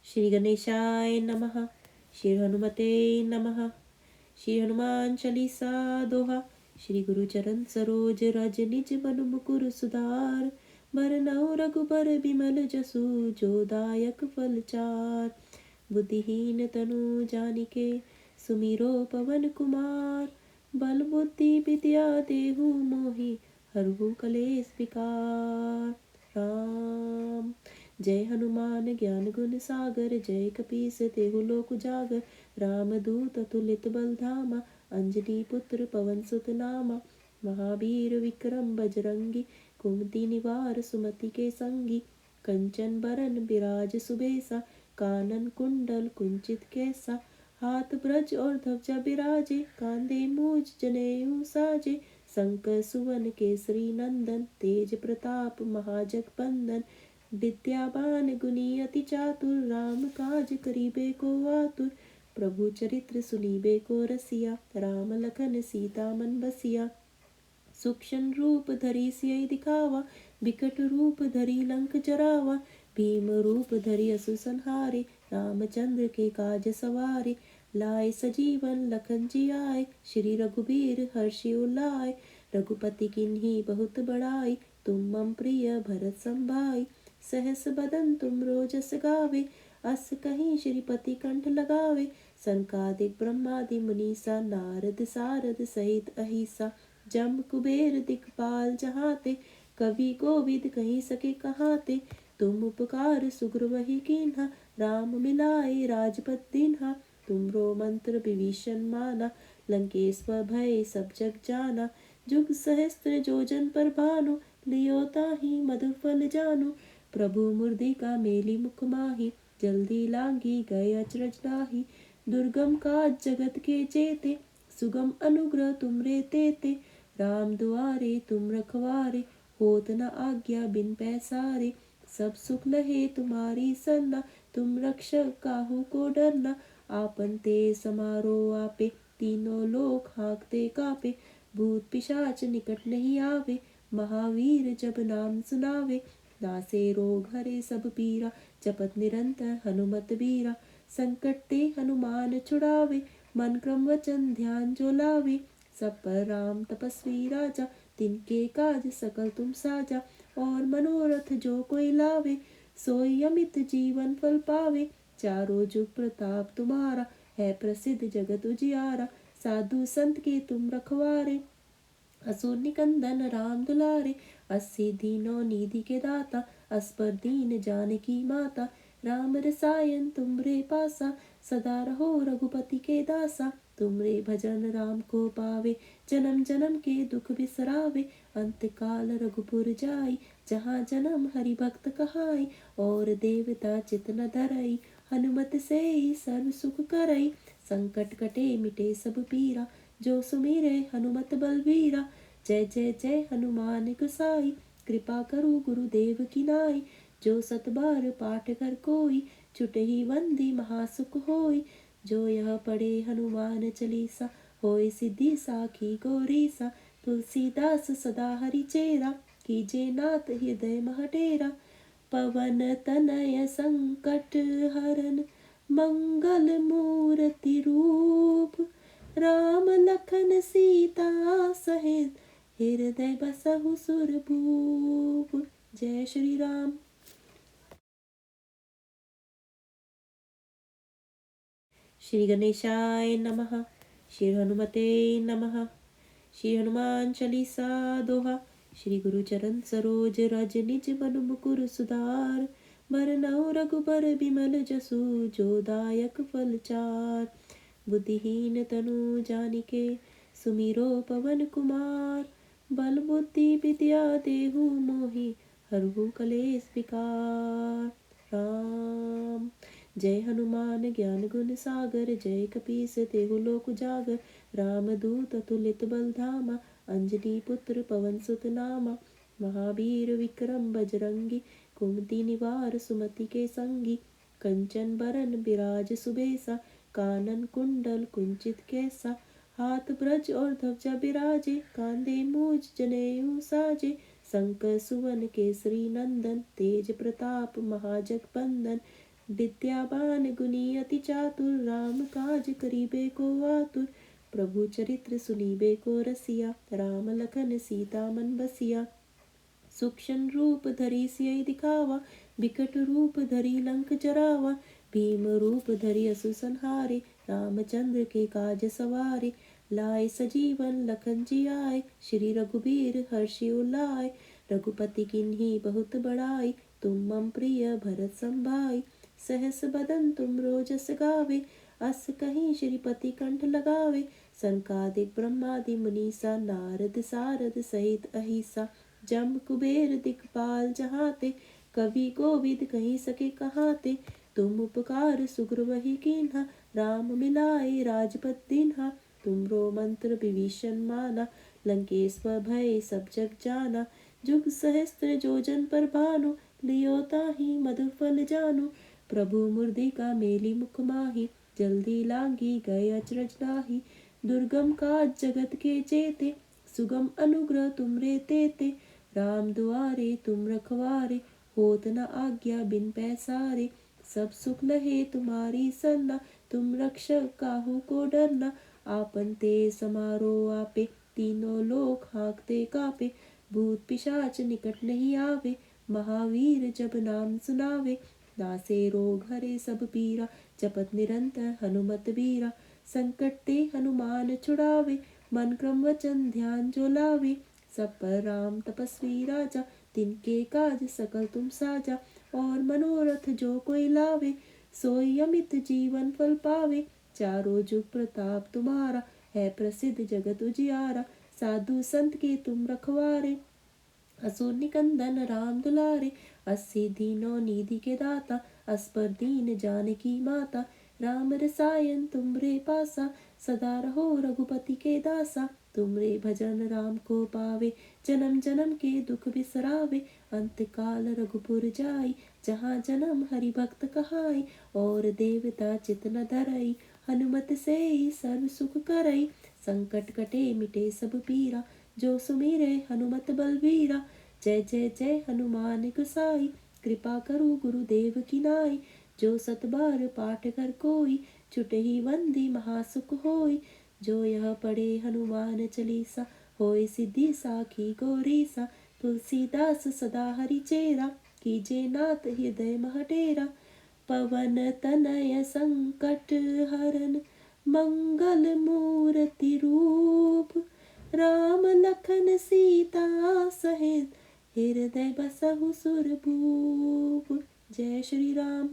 श्री गणेशाय नमः। श्री हनुमते नमः। श्री हनुमान चालीसा दोहा। श्री गुरु चरण सरोज रज निज मन मुकुर सुधार। बरनउँ रघुबर बिमल जसु जो दायक फल चार। बुद्धिहीन तनु जानिके सुमिरो पवन कुमार। बल बुद्धि विद्या देहु मोहि हरहु कलेस विकार। राम जय हनुमान ज्ञान गुण सागर। जय कपीस तेहु लोक उजागर। रामदूत अतुलित बल धामा। अंजनी पुत्र पवन सुत नामा। महावीर विक्रम बजरंगी। कुमति निवार सुमति के संगी। कंचन बरन बिराज सुबेसा। कानन कुंडल कुंचित कैसा। हाथ ब्रज और ध्वजा बिराजे। कांधे मूज जनेऊ साजे। शंकर सुवन केसरी नंदन। तेज प्रताप महाजगबंदन। विद्यावान गुणी अति चातुर। राम काज करिबे को आतुर। प्रभु चरित्र सुनिबे को रसिया। राम लखन सीता मन बसिया। सूक्ष्म रूप धरि सियहि दिखावा। बिकट रूप धरि लंक जरावा। भीम रूप धरि असुर संहारे। रामचंद्र के काज सवारे। लाए सजीवन लखन जियाए। श्री रघुबीर हर्षि उलाए। रघुपति किन्ही बहुत बड़ाई। तुम मम प्रिय भरत संभाई। सहस बदन तुम रोजस गावे। अस कहीं श्रीपति कंठ लगावे। सनकादिक ब्रह्मादि मुनीसा। नारद सारद सहित अहिसा। जम कुबेर दिखपाल जहाते। कवि कोविद कहीं सके कहाते। तुम उपकार सुग्रीव कीन्हा। राम मिलाए राजपद दीन्हा। तुमरो मंत्र विभीषण माना। लंकेश्वर भय सब जग जाना। जुग सहस्त्र जोजन पर भानु। लियो ताहि मधुर फल जानु। प्रभु मुर्दिका मेली मुख माहि। जल्दी लांगी गए अचरज लाहि। दुर्गम काज जगत के जेते। सुगम अनुग्रह तुमरे तेते। राम दुआरे तुम रखवारे। होत न आज्ञा बिन पैसारे। सब सुख लहे तुम्हारी सरना। तुम रक्षक काहू को डरना। आपन ते समारो आपे। तीनों लोक हाँकते कापे। भूत पिशाच निकट नहीं आवे। महावीर जब नाम सुनावे। नासे रोग हरे सब पीरा। जपत निरंतर हनुमत बीरा। संकट ते हनुमान छुड़ावे। मन क्रम वचन ध्यान जो लावे। सब पर राम तपस्वी राजा। तिनके काज सकल तुम साजा। और मनोरथ जो कोई लावे। सोई अमित जीवन फल पावे। चारों जुग प्रताप तुम्हारा। है प्रसिद्ध जगत उजियारा। साधु संत के तुम रखवारे। असुर निकंदन राम दुलारे। अस्सी दीनों निधि के दाता। असपर दीन जानकी माता। राम रसायन तुमरे पासा। सदा रहो रघुपति के दासा। तुमरे भजन राम को पावे। जन्म जन्म के दुख बिसरावे। अंत काल रघुपुर जाई। जहाँ जन्म हरि भक्त कहाई। और देवता चित न धरई। हनुमत से ही सर्व सुख करई। संकट कटे मिटे सब पीरा। जो सुमिरे हनुमत बलवीरा। जय जय जय हनुमान गोसाई। कृपा करु गुरुदेव की नाई। जो सत बार पाठ कर कोई। छुटहि बंदी महासुख होई। जो यह पढ़े हनुमान चालीसा। होय सिद्धि साखी गौरीसा। तुलसीदास सदा हरि चेरा। कीजे नाथ हृदय मह डेरा। पवन तनय संकट हरन। मंगल मूर्ति रूप। राम लखन सीता सहित हृदय बसहु सुरभूप। जय श्री राम। श्री गणेशाय नमः। श्री हनुमते नमः। श्री हनुमान चालीसा दोहा। श्री गुरु चरण सरोज रज निज मन मुकुर सुधार। बरनउँ रघुबर बिमल जसु जो दायक फल चार। बुद्धिहीन तनु जानिके सुमिरो पवन कुमार। बल बुद्धि विद्या देहु मोहि हरहु कलेस विकार। राम जय हनुमान ज्ञान गुण सागर। जय कपीस तेहु लोक उजागर। रामदूत अतुलित बल धामा। अंजनी पुत्र पवन सुत नामा। महावीर विक्रम बजरंगी। कुमति निवार सुमति के संगी। कंचन बरन बिराज सुबेसा। कानन कुंडल कुंचित कैसा। हाथ ब्रज और ध्वजा बिराजे। कांधे मूज जनेऊ साजे। शंकर सुवन केसरी नंदन। तेज प्रताप महाजगबंदन। विद्यावान गुणी अति चातुर, राम काज करीबे को आतुर। प्रभु चरित्र सुनीबे को रसिया, राम लखन सीता मन बसिया। सूक्ष्म रूप धरि सियहि दिखावा, बिकट रूप धरि लंक जरावा। भीम रूप धरि असुर संहारे, रामचंद्र के काज सवारे। लाए सजीवन लखन जी आए, श्री रघुबीर हर्षि उलाए। रघुपति किन्ही बहुत बड़ाई, तुम मम प्रिय भरत संभाई। सहस बदन तुम रोजस गावे, अस कहीं श्रीपति कंठ लगावे। सनकादिक ब्रह्मादि मुनीसा, नारद सारद सहित अहिसा। जम कुबेर दिखपाल जहाते, कवि कोविद कहीं सके कहाते। तुम उपकार सुग्रीव कीन्हा, राम मिलाए राजपद दीन्हा। तुमरो मंत्र विभीषण माना, लंकेश्वर भय सब जग जाना। जुग सहस्त्र जोजन पर भानु, लियो ताहि मधुर फल जानु। प्रभु मुर्दिका मेली मुख माही, जल्दी लांगी गए अचरज नाही। दुर्गम काज जगत के जेते, सुगम अनुग्रह तुमरे तेते। राम दुआरे तुम रखवारे, होत न आज्ञा बिन पैसारे। सब सुख लहे तुम्हारी सरना, तुम रक्षक काहू को डरना। आपन ते समारो आपे, तीनों लोक हाँकते कापे। भूत पिशाच निकट नहीं आवे, महावीर जब नाम सुनावे। नासे रोग हरे सब पीरा, जपत निरंतर हनुमत बीरा। संकट ते हनुमान छुड़ावे, मन क्रम वचन ध्यान जो लावे। सब पर राम तपस्वी राजा, तिनके काज सकल तुम साजा। और मनोरथ जो कोई लावे, सोई अमित जीवन फल पावे। चारों जुग प्रताप तुम्हारा, है प्रसिद्ध जगत उजियारा। साधु संत के तुम रखवारे, असुर निकंदन राम दुलारे। अस्सी दीनों निधि के दाता, अस पर दीन जानकी माता। राम रसायन तुमरे पासा, सदा रहो रघुपति के दासा। तुमरे भजन राम को पावे, जन्म जन्म के दुख बिसरावे। अंत काल रघुपुर जाई, जहाँ जन्म हरि भक्त कहाई। और देवता चित न धरई, हनुमत से ही सर्व सुख करई। संकट कटे मिटे सब पीरा, जो सुमिरे हनुमत बलबीरा। जय जय जय हनुमान गोसाई, कृपा करु गुरुदेव की नाई। जो सत बार पाठ कर कोई, छुटहि बंदी महासुख होई। जो यह पढ़े हनुमान चालीसा, होय सिद्धि साखी गौरीसा। तुलसीदास सदा हरि चेरा, कीजे नाथ हृदय मह डेरा। पवन तनय संकट हरन, मंगल मूर्ति रूप। राम लखन सीता सहित, हृदय बसहु सुरभूप। जय श्री राम।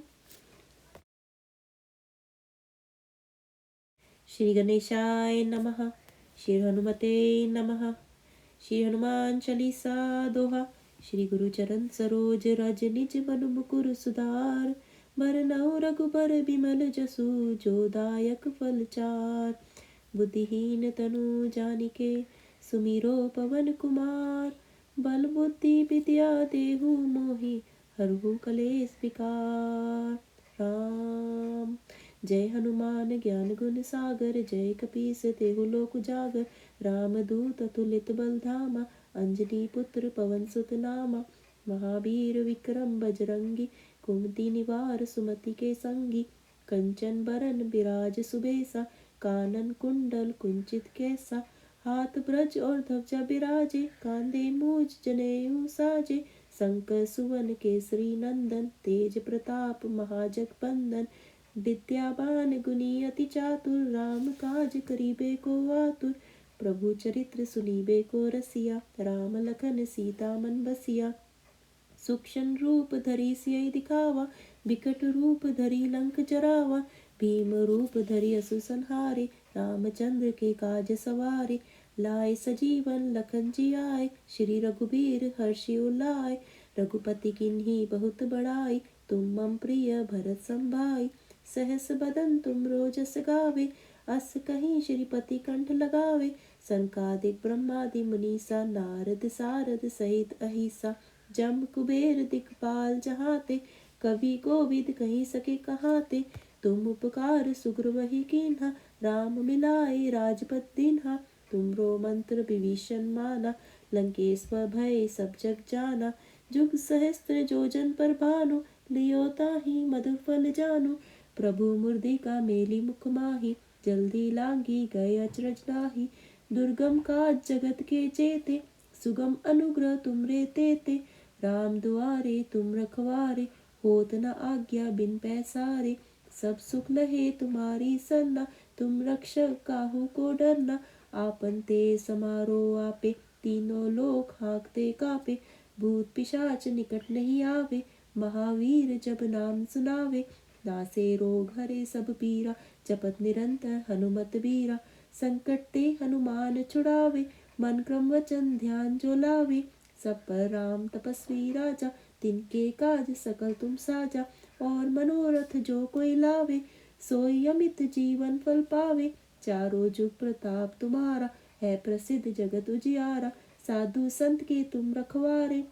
श्री गणेशाय नमः। श्री हनुमते नमः। श्री हनुमान चालीसा दोहा। श्री गुरु चरण सरोज रज, निज मनु मुकुर सुधार। बरनउँ रघुबर बिमल जसु, जो दायक फल चार। बुद्धिहीन तनु जानिके, सुमिरो पवन कुमार। बल बुद्धि विद्या देहु मोहि, हरहु कलेश विकार। राम जय हनुमान ज्ञान गुण सागर, जय कपीस तेहु लोक उजागर। राम दूत अतुलित बल धामा, अंजनी पुत्र पवन सुत नामा। महावीर विक्रम बजरंगी, कुमति निवार सुमति के संगी। कंचन बरन बिराज सुबेसा, कानन कुंडल कुंचित कैसा। हाथ ब्रज और ध्वजा बिराजे, कांधे मूज जनेऊ साजे। शंकर सुवन केसरी नंदन, तेज प्रताप महाजगबंदन। विद्यावान गुणी अति चातुर, राम काज करीबे को आतुर। प्रभु चरित्र सुनीबे को रसिया, राम लखन सीता मन बसिया। सूक्ष्म रूप धरि सियहि दिखावा, बिकट रूप धरि लंक जरावा। भीम रूप धरि असुर संहारे, रामचंद्र के काज सवारे। लाए सजीवन लखन जी आए, श्री रघुबीर हर्षि उलाए। रघुपति किन्ही बहुत बड़ाई, तुम मम प्रिय भरत संभाई। सहस बदन तुम रोजस गावे, अस कहीं श्रीपति कंठ लगावे। सनकादिक ब्रह्मादि मुनीसा, नारद सारद सहित अहिसा। जम कुबेर दिखपाल जहाते, कवि कोविद कहीं सके कहाते। तुम उपकार सुग्रीव कीन्हा, राम मिलाए राजपद दीन्हा। तुमरो मंत्र विभीषण माना, लंकेश्वर भय सब जग जाना। जुग सहस्त्र जोजन पर भानु, लियो ताहि मधुर फल जानु। प्रभु मुर्दिका मेली मुख माही, जल्दी लांगी गए अचरज नाही। दुर्गम काज जगत के जेते, सुगम अनुग्रह तुमरे तेते। राम दुआरे तुम रखवारे, होत न आज्ञा बिन पैसारे। सब सुख लहे तुम्हारी सरना, तुम रक्षक काहू को डरना। आपन ते समारो आपे, तीनों लोक हाँकते कापे। भूत पिशाच निकट नहीं आवे, महावीर जब नाम सुनावे। नासे रोग हरे सब पीरा, जपत निरंतर हनुमत बीरा। संकट ते हनुमान छुड़ावे, मन क्रम वचन ध्यान जो लावे। सब पर राम तपस्वी राजा, तिनके काज सकल तुम साजा। और मनोरथ जो कोई लावे, सोई अमित जीवन फल पावे। चारों जुग प्रताप तुम्हारा, है प्रसिद्ध जगत उजियारा। साधु संत के तुम रखवारे,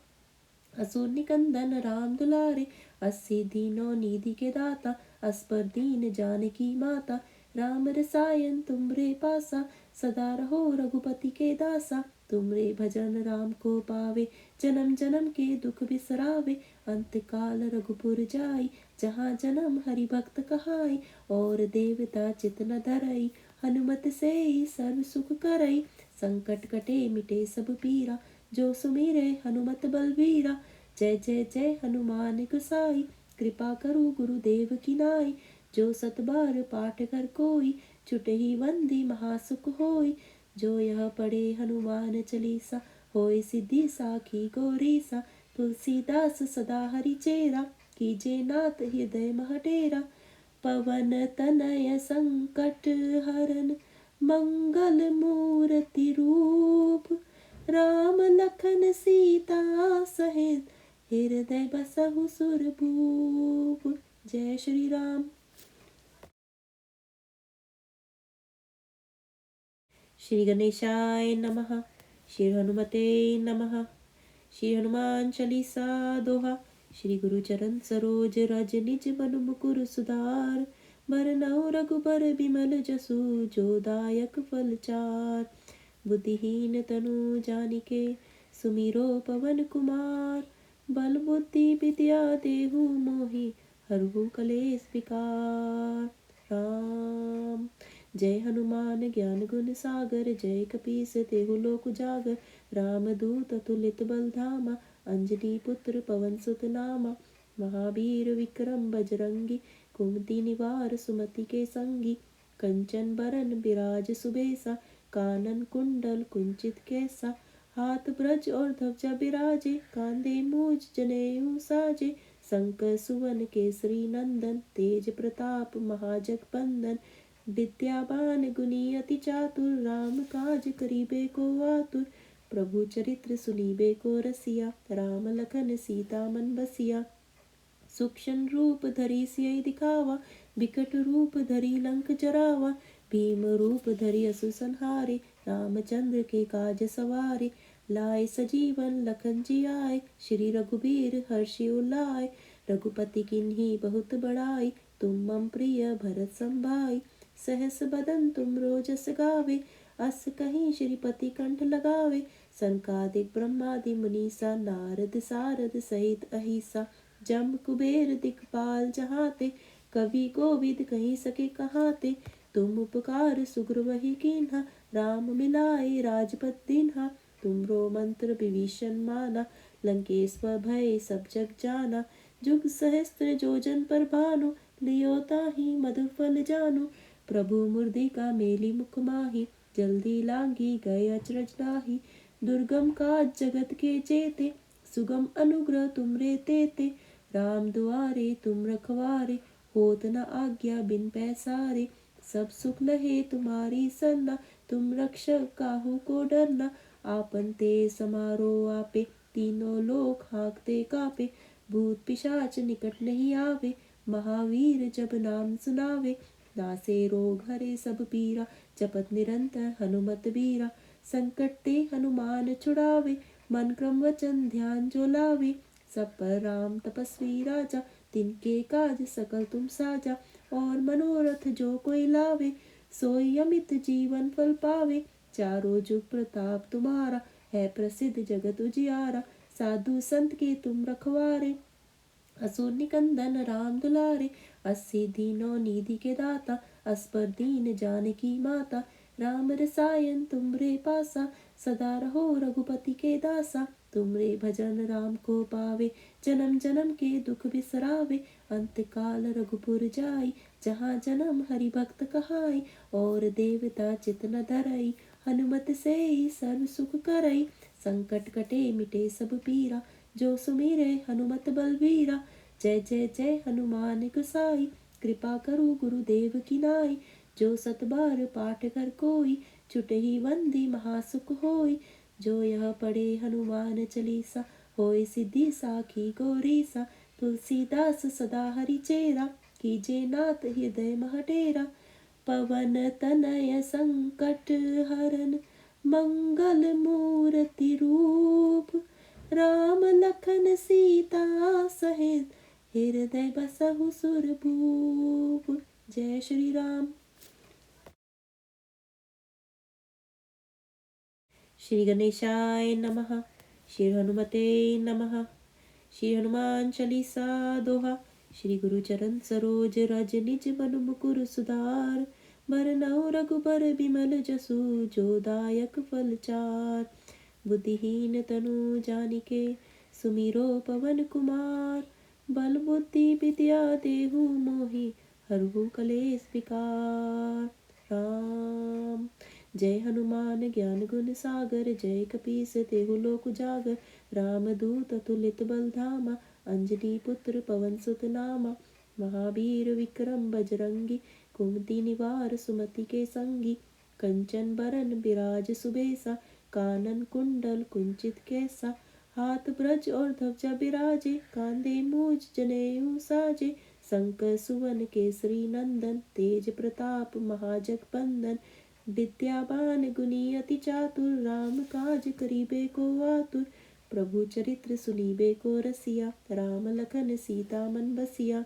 असुर निकंदन राम दुलारे। 80 दीनों निधि के दाता, असपर दीन जानकी माता। राम रसायन तुमरे पासा, सदा रहो रघुपति के दासा। तुमरे भजन राम को पावे, जन्म जन्म के दुख बिसरावे। अंत काल रघुपुर जाई, जहाँ जन्म हरि भक्त कहाई। और देवता चित न धरई, हनुमत से ही सर्व सुख करई। संकट कटे मिटे सब पीरा, जो सुमिरे हनुमत बलबीरा। जय जय जय हनुमान गोसाई, कृपा करु गुरुदेव की नाई। जो सत बार पाठ कर कोई, छुटहि बंदी महासुख होई। जो यह पढ़े हनुमान चालीसा, होय सिद्धि साखी गौरीसा। तुलसीदास सदा हरि चेरा, कीजे नाथ हृदय मह डेरा। पवन तनय संकट हरन, मंगल मूर्ति रूप। राम लखन सीता सहित, हृदय बसहु सुरभूप। जय श्री राम। श्री गणेशाय नमः। श्री हनुमते नमः। श्री हनुमान चालीसा दोहा। श्री गुरु चरण सरोज रज, निज मन मुकुर सुधार। बरनउँ रघुबर बिमल जसु, जो दायक फल चार। बुद्धिहीन तनु जानिके, सुमिरो पवन कुमार। बल बुद्धि विद्या देहु मोहि, हरहु कलेश विकार। राम जय हनुमान ज्ञान गुण सागर, जय कपीस तेहु लोक उजागर। रामदूत अतुलित बल धामा, अंजनी पुत्र पवन सुत नामा। महावीर विक्रम बजरंगी, कुमति निवार सुमति के संगी। कंचन बरन बिराज सुबेसा, कानन कुंडल कुंचित केसा। हाथ ब्रज और ध्वजा बिराजे, कांधे मूज जनेऊ साजे। शंकर सुवन केसरी नंदन, तेज प्रताप महाजगबंदन। विद्यावान गुणी अति चातुर, राम काज करिबे को आतुर। प्रभु चरित्र सुनिबे को रसिया, राम लखन सीता मन बसिया। सूक्ष्म रूप धरि सियहि दिखावा, बिकट रूप धरि लंक जरावा। भीम रूप धरि असुर संहारे, रामचंद्र के काज सवारे। लाए सजीवन लखन जियाए, श्री रघुबीर हर्षि उलाए। रघुपति किन्ही बहुत बड़ाई, तुम मम प्रिय भरत संभाई। सहस बदन तुम रोजस गावे, अस कहीं श्रीपति कंठ लगावे। सनकादिक ब्रह्मादि मुनीसा, नारद सारद सहित अहिसा। जम कुबेर दिखपाल जहाते, कवि कोविद कहीं सके कहाते। तुम उपकार सुग्रीव कीन्हा, राम मिलाए राजपद दीन्हा। तुमरो मंत्र विभीषण माना, लंकेश्वर भय सब जग जाना। जुग सहस्त्र जोजन पर भानु, लियो ताहि मधुर फल जानु। प्रभु मुर्दिका मेली मुख माही, जल्दी लांगी गए अचरज नाही। दुर्गम काज जगत के जेते, सुगम अनुग्रह तुमरे तेते। राम दुआरे तुम रखवारे, होत न आज्ञा बिन पैसारे। सब सुख लहे तुम्हारी सरना, तुम रक्षक काहू को डरना। आपन ते समारो आपे, तीनों लोक हाँकते कापे। भूत पिशाच निकट नहीं आवे, महावीर जब नाम सुनावे। नासे रोग हरे सब पीरा, जपत निरंतर हनुमत बीरा। संकट ते हनुमान छुड़ावे, मन क्रम वचन ध्यान जो लावे। सब पर राम तपस्वी राजा, तिनके काज सकल तुम साजा। और मनोरथ जो कोई लावे, सोई अमित जीवन फल पावे। चारों जुग प्रताप तुम्हारा, है प्रसिद्ध जगत उजियारा। साधु संत के तुम रखवारे, असुर निकंदन राम दुलारे, 80 दीनों निधि के दाता, असपर दीन जानकी माता। राम रसायन तुमरे पासा, सदा रहो रघुपति के दासा। तुमरे भजन राम को पावे, जन्म जन्म के दुख बिसरावे। अंत काल रघुपुर जाई, जहाँ जन्म हरि भक्त कहाई। और देवता चित न धरई, हनुमत से ही सर्व सुख करई। संकट कटे मिटे सब पीरा, जो सुमिरे हनुमत बलबीरा। जय जय जय हनुमान गोसाई, कृपा करो गुरुदेव की नाई। जो सत बार पाठ कर कोई, छुटहि बंदी महासुख होई। जो यह पढ़े हनुमान चालीसा, होय सिद्धि साखी गौरीसा। तुलसीदास सदा हरि चेरा, कीजे नाथ हृदय मह डेरा। पवन तनय संकट हरन, मंगल मूर्ति रूप। राम लखन सीता सहित, हृदय बसहु सुरभूप। जय श्री राम। श्री गणेशाय नमः। श्री हनुमते नमः। श्री हनुमान चालीसा दोहा। श्री गुरु चरण सरोज रज, निज मन मुकुर सुधार। बरनउँ रघुबर बिमल जसु, जो दायक फल चार। बुद्धिहीन तनु जानिके, सुमिरो पवन कुमार। बल बुद्धि विद्या देहु मोहि, हरहु कलेश विकार। राम जय हनुमान ज्ञान गुण सागर, जय कपीस तेहु लोक उजागर। रामदूत अतुलित बल धामा, अंजनी पुत्र पवन सुत नामा। महावीर विक्रम बजरंगी, कुमति निवार सुमति के संगी। कंचन बरन बिराज सुबेसा, कानन कुंडल कुंचित कैसा। हाथ ब्रज और ध्वजा बिराजे, कांधे मूज जनेऊ साजे। शंकर सुवन केसरी नंदन, तेज प्रताप महाजगबंदन। विद्यावान गुणी अति चातुर, राम काज करिबे को आतुर। प्रभु चरित्र सुनिबे को रसिया, राम लखन सीता मन बसिया।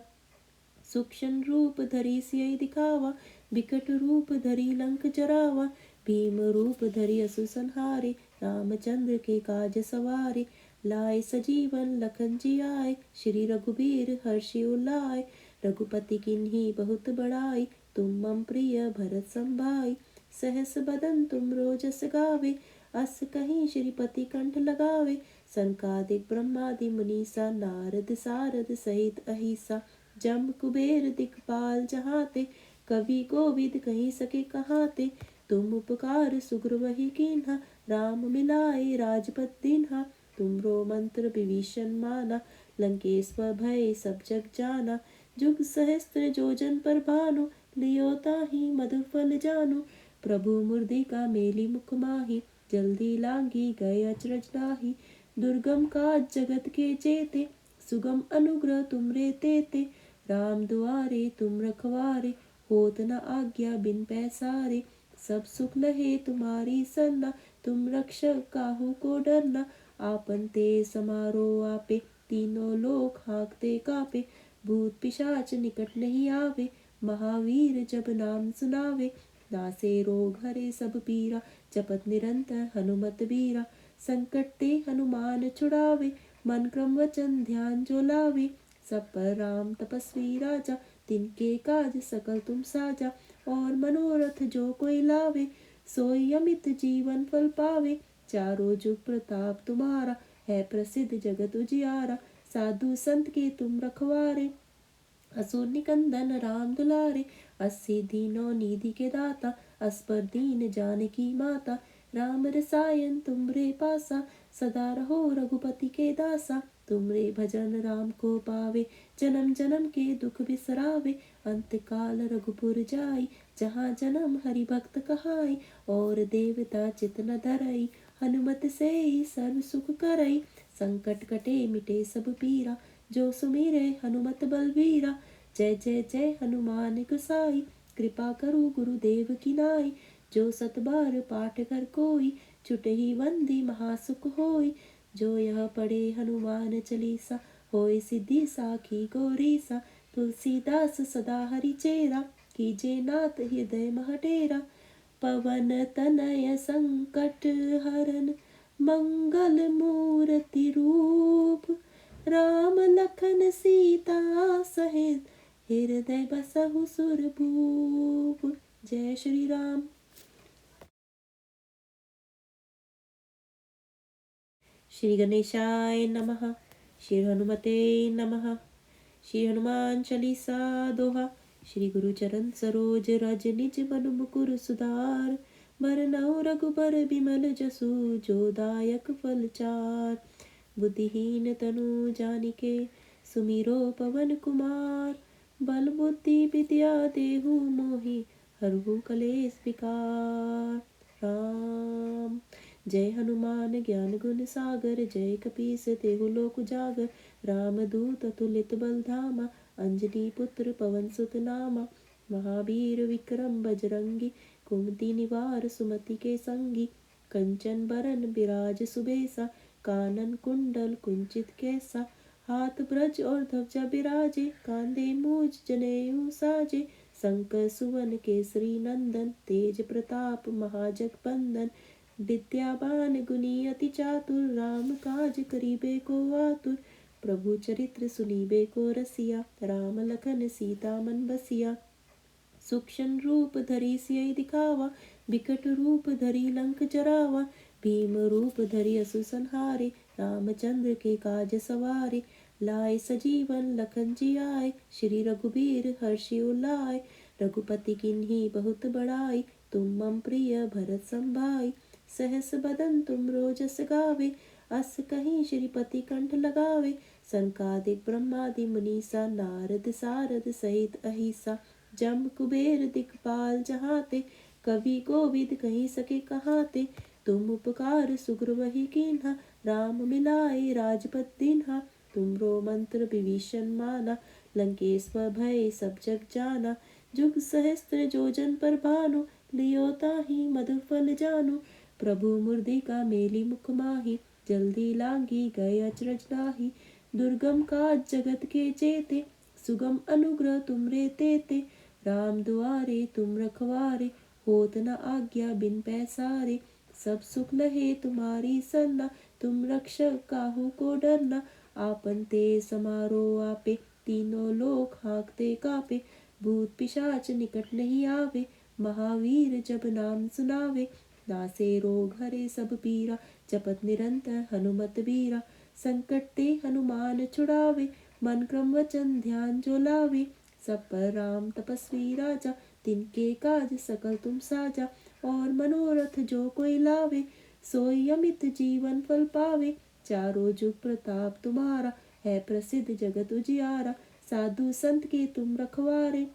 सूक्ष्म रूप धरि सियहि दिखावा, बिकट रूप धरि लंक जरावा। भीम रूप धरि असुर संहारे, रामचंद्र के काज सवारे। लाए सजीवन लखन जियाए, श्री रघुबीर हर्षि उलाए। रघुपति किन्ही बहुत बड़ाई, तुम मम प्रिय भरत संभाई। सहस बदन तुम रोजस गावे, अस कहीं श्रीपति कंठ लगावे। सनकादिक ब्रह्मादि मुनीसा, नारद सारद सहित अहिसा। जम कुबेर दिखपाल जहाते, कवि कोविद कहीं सके कहाते। तुम उपकार सुग्रीव कीन्हा, राम मिलाए राजपद दीन्हा। तुमरो मंत्र विभीषण माना, लंकेश्वर भय सब जग जाना। जुग सहस्त्र जोजन पर भानु, लियो ताहि मधुर फल जानु। प्रभु मुर्दिका मेली मुख माहि, जल्दी लांगी गए अचरज लाहि। दुर्गम काज जगत के जेते, सुगम अनुग्रह तुमरे तेते। राम दुआरे तुम रखवारे, होत न आज्ञा बिन पैसारे। सब सुख लहे तुम्हारी सरना, तुम रक्षक काहू को डरना। आपन ते समारो आपे, तीनों लोक हाँकते कापे। भूत पिशाच निकट नहीं आवे, महावीर जब नाम सुनावे। नासे रोग हरे सब पीरा, जपत निरंतर हनुमत बीरा। संकट ते हनुमान छुड़ावे, मन क्रम वचन ध्यान जो लावे। सब पर राम तपस्वी राजा, तिनके काज सकल तुम साजा। और मनोरथ जो कोई लावे, सोई अमित जीवन फल पावे। चारों जुग प्रताप तुम्हारा, है प्रसिद्ध जगत उजियारा। साधु संत के तुम रखवारे, असुर निकंदन राम दुलारे। 80 दीनों निधि के दाता, असपर दीन जानकी माता। राम रसायन तुमरे पासा, सदा रहो रघुपति के दासा। तुमरे भजन राम को पावे, जन्म जन्म के दुख बिसरावे। अंत काल रघुपुर जाई, जहाँ जन्म हरि भक्त कहाई। और देवता चित न धरई, हनुमत से ही सर्व सुख करई। संकट कटे मिटे सब पीरा, जो सुमिरे हनुमत बलबीरा। जय जय जय हनुमान गोसाई, कृपा करो गुरुदेव की नाई। जो सत बार पाठ कर कोई, छुटहि बंदी महासुख होई। जो यह पढ़े हनुमान चालीसा, होय सिद्धि साखी गौरीसा। तुलसीदास सदा हरि चेरा, कीजे नाथ हृदय मह डेरा। पवन तनय संकट हरन, मंगल मूर्ति रूप। राम लखन सीता सहित हृदय बसहु सुरभूप। जय श्री राम। श्री गणेशाय नमः। श्री हनुमते नमः। श्री हनुमान चालीसा दोहा। श्री गुरु चरण सरोज रज निज मनु मुकुर सुधार। बरनउँ रघुबर बिमल जसु जो दायक फल चार। बुद्धिहीन तनु जानिके सुमिरो पवन कुमार। बल बुद्धि विद्या देहु मोहि हरहु कलेश विकार। राम जय हनुमान ज्ञान गुण सागर। जय कपीस तेहु लोक उजागर। राम दूत अतुलित बल धामा। अंजनी पुत्र पवन सुत नामा। महावीर विक्रम बजरंगी। कुमति निवार सुमति के संगी। कंचन बरन बिराज सुबेसा। कानन कुंडल कुंचित केसा। हाथ ब्रज और ध्वजा बिराजे। कांधे मूज जनेऊ साजे। शंकर सुवन केसरी नंदन। तेज प्रताप महाजगबंदन। विद्यावान गुणी अति चातुर। राम काज करिबे को आतुर। प्रभु चरित्र सुनिबे को रसिया। राम लखन सीता मन बसिया। सूक्ष्म रूप धरि सियहि दिखावा। बिकट रूप धरि लंक जरावा। भीम रूप धरि असुर संहारे। रामचंद्र के काज सवारे। लाए सजीवन लखन जियाए। श्री रघुबीर हर्षि उलाए। रघुपति किन्ही बहुत बड़ाई। तुम मम प्रिय भरत संभाई। सहस बदन तुम रोजस गावे। अस कहीं श्रीपति कंठ लगावे। सनकादिक ब्रह्मादि मुनीसा। नारद सारद सहित अहिसा। जम कुबेर दिखपाल जहाते। कवि कोविद कहीं सके कहाते। तुम उपकार सुग्रीव कीन्हा। राम मिलाए राजपद दीन्हा। तुमरो मंत्र विभीषण माना। लंकेश्वर भय सब जग जाना। जुग सहस्त्र जोजन पर भानु। लियो ताहि मधुर फल जानु। प्रभु मुर्दिका मेली मुख माहि। जल्दी लांगी गए अचरज नाही। दुर्गम काज जगत के जेते। सुगम अनुग्रह तुमरे तेते। राम दुआरे तुम रखवारे। होत न आज्ञा बिन पैसारे। सब सुख लहे तुम्हारी सरना। तुम रक्षक काहू को डरना। आपन तेज समारो आपे। तीनों लोक हाँकते कापे। भूत पिशाच निकट नहीं आवे। महावीर जब नाम सुनावे। नासे रोग हरे सब पीरा। जपत निरंतर हनुमत बीरा। संकट ते हनुमान छुड़ावे। मन क्रम वचन ध्यान जो लावे। सब पर राम तपस्वी राजा। तिनके काज सकल तुम साजा। और मनोरथ जो कोई लावे। सोई अमित जीवन फल पावे। चारों जुग प्रताप तुम्हारा। है प्रसिद्ध जगत उजियारा। साधु संत के तुम रखवारे।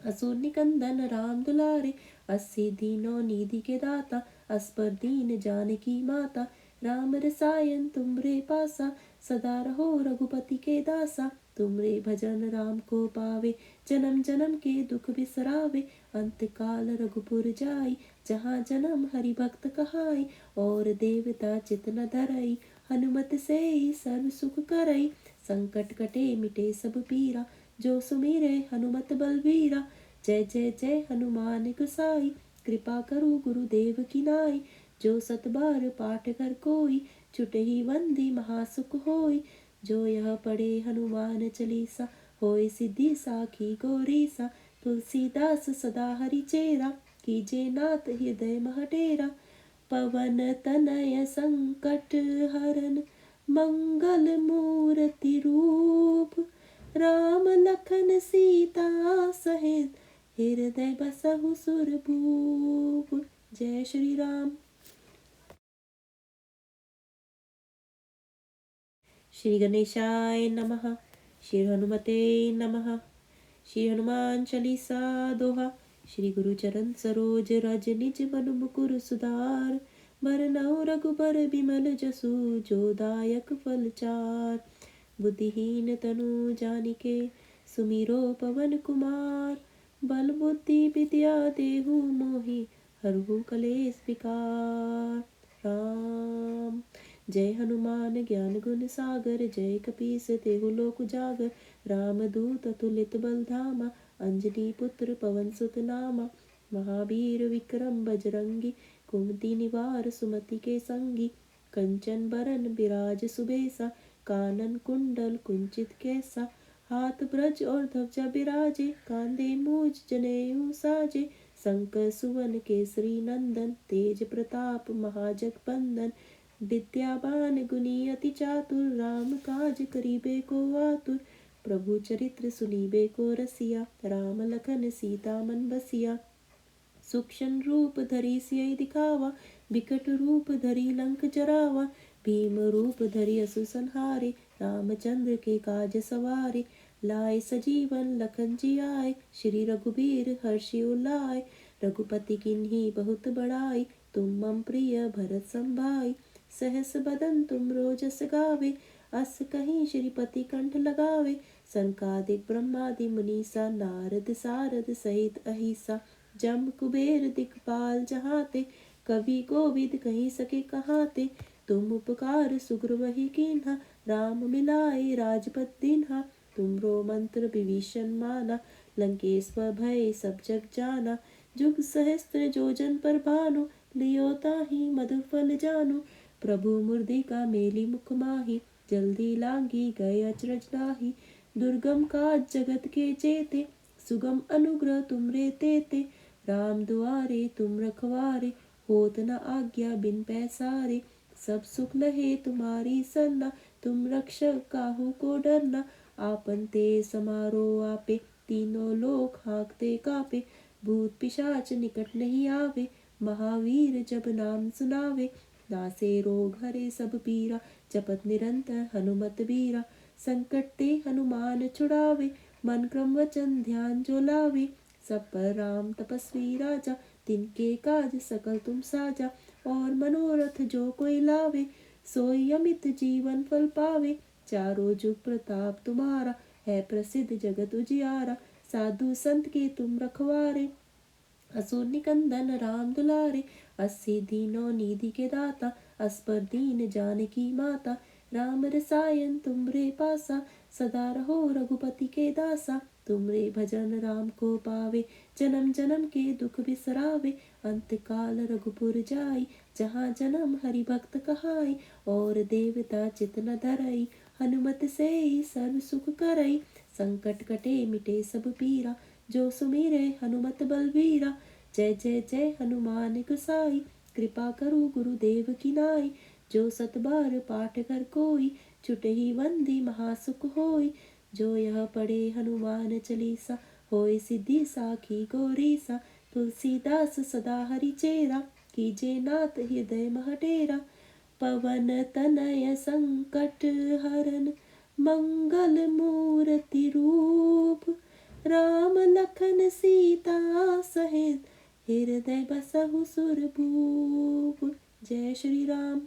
असुर निकंदन राम दुलारे। अस्सी दीनों निधि के दाता। असपर दीन जानकी माता। राम रसायन तुमरे पासा। सदा रहो रघुपति के दासा। तुमरे भजन राम को पावे। जन्म जन्म के दुख बिसरावे। अंत काल रघुपुर जाई। जहाँ जन्म हरि भक्त कहाई। और देवता चित न धरई। हनुमत से ही सर्व सुख करई। संकट कटे मिटे सब पीरा। जो सुमिरे हनुमत बलबीरा। जय जय जय हनुमान गोसाई। कृपा करु गुरुदेव की नाई। जो सत बार पाठ कर कोई। छुटहि बंदी महासुख होई। जो यह पढ़े हनुमान चालीसा। होय सिद्धि साखी गौरीसा। तुलसीदास सदा हरि चेरा। कीजे नाथ हृदय मह डेरा। पवन तनय संकट हरन। मंगल मूर्ति रूप। राम लखन सीता सहित हृदय बसहु सुरभूप। जय श्री राम। श्री गणेशाय नमः। श्री हनुमते नमः। श्री हनुमान चालीसा दोहा। श्री गुरु चरण सरोज रज निज मनु मुकुर सुधार। बरनउँ रघुबर बिमल जसु जो दायक फल चार। बुद्धिहीन तनु जानिके सुमिरो पवन कुमार। बल बुद्धि विद्या देहु मोहि हरहु कलेश विकार। राम जय हनुमान ज्ञान गुण सागर। जय कपीस तेहु लोक उजागर। राम दूत अतुलित बल धामा। अंजनी पुत्र पवन सुत नामा। महावीर विक्रम बजरंगी। कुमति निवार सुमति के संगी। कंचन बरन बिराज सुबेसा। कानन कुंडल कुंचित कैसा, हाथ ब्रज और ध्वजा बिराजे, कांधे मूज जनेऊ साजे, शंकर सुवन केसरी नंदन, तेज प्रताप महाजगबंदन, विद्यावान गुनी अति चातुर, राम काज करिबे को आतुर, प्रभु चरित्र सुनीबे को रसिया, राम लखन सीता मन बसिया, सूक्ष्म रूप धरि सियहि दिखावा, बिकट रूप धरि लंक जरावा, भीम रूप धरि असुर संहारे, रामचंद्र के काज सवारे, लाए सजीवन लखन जी आए, श्री रघुबीर हर्षि उलाए, रघुपति किन्ही बहुत बड़ाई, तुम मम प्रिय भरत संभाई, सहस बदन तुम रोजस गावे, अस कहीं श्रीपति कंठ लगावे, सनकादिक ब्रह्मादि मुनीसा, नारद सारद सहित अहिसा, जम कुबेर दिखपाल जहाते, कवि कोविद कहीं सके कहाते, तुम उपकार सुग्रीव कीन्हा, राम मिलाए राजपद दीन्हा, तुमरो मंत्र विभीषण माना, लंकेश्वर भय सब जग जाना, जुग सहस्त्र जोजन पर भानु, लियो ताहि मधुर फल जानु, प्रभु मुर्दिका मेली मुख माही, जल्दी लांगी गए अचरज नाही, दुर्गम काज जगत के जेते, सुगम अनुग्रह तुमरे तेते, राम दुआरे तुम रखवारे, होत न आज्ञा बिन पैसारे, सब सुख लहे तुम्हारी सरना, तुम रक्षक काहू को डरना, आपन ते समारो आपे, तीनों लोक हाँकते कापे, भूत पिशाच निकट नहीं आवे, महावीर जब नाम सुनावे, नासे रोग हरे सब पीरा, जपत निरंतर हनुमत बीरा, संकट ते हनुमान छुड़ावे, मन क्रम वचन ध्यान जो लावे, सब पर राम तपस्वी राजा, तिनके काज सकल तुम साजा, और मनोरथ जो कोई लावे, सोई अमित जीवन फल पावे, चारों जुग प्रताप तुम्हारा, है प्रसिद्ध जगत उजियारा, साधु संत के तुम रखवारे, असुर निकंदन राम दुलारे, अस्सी दीनों निधि के दाता, अस पर दीन जानकी माता, राम रसायन तुमरे पासा, सदा रहो रघुपति के दासा, तुमरे भजन राम को पावे, जन्म जन्म के दुख बिसरावे, अंत काल रघुपुर जाई, जहाँ जन्म हरि भक्त कहाई, और देवता चित न धरई, हनुमत से ही सर्व सुख करई, संकट कटे मिटे सब पीरा, जो सुमिरे हनुमत बलबीरा, जय जय जय हनुमान गोसाई, कृपा करो गुरुदेव की नाई, जो सत बार पाठ कर कोई, छुटहि बंदी महासुख होई, जो यह पढ़े हनुमान चालीसा, होय सिद्धि साखी गौरीसा, तुलसीदास सदा हरि चेरा, कीजे नाथ हृदय मह डेरा, पवन तनय संकट हरन, मंगल मूर्ति रूप, राम लखन सीता सहित, हृदय बसहु सुरभूप। जय श्री राम।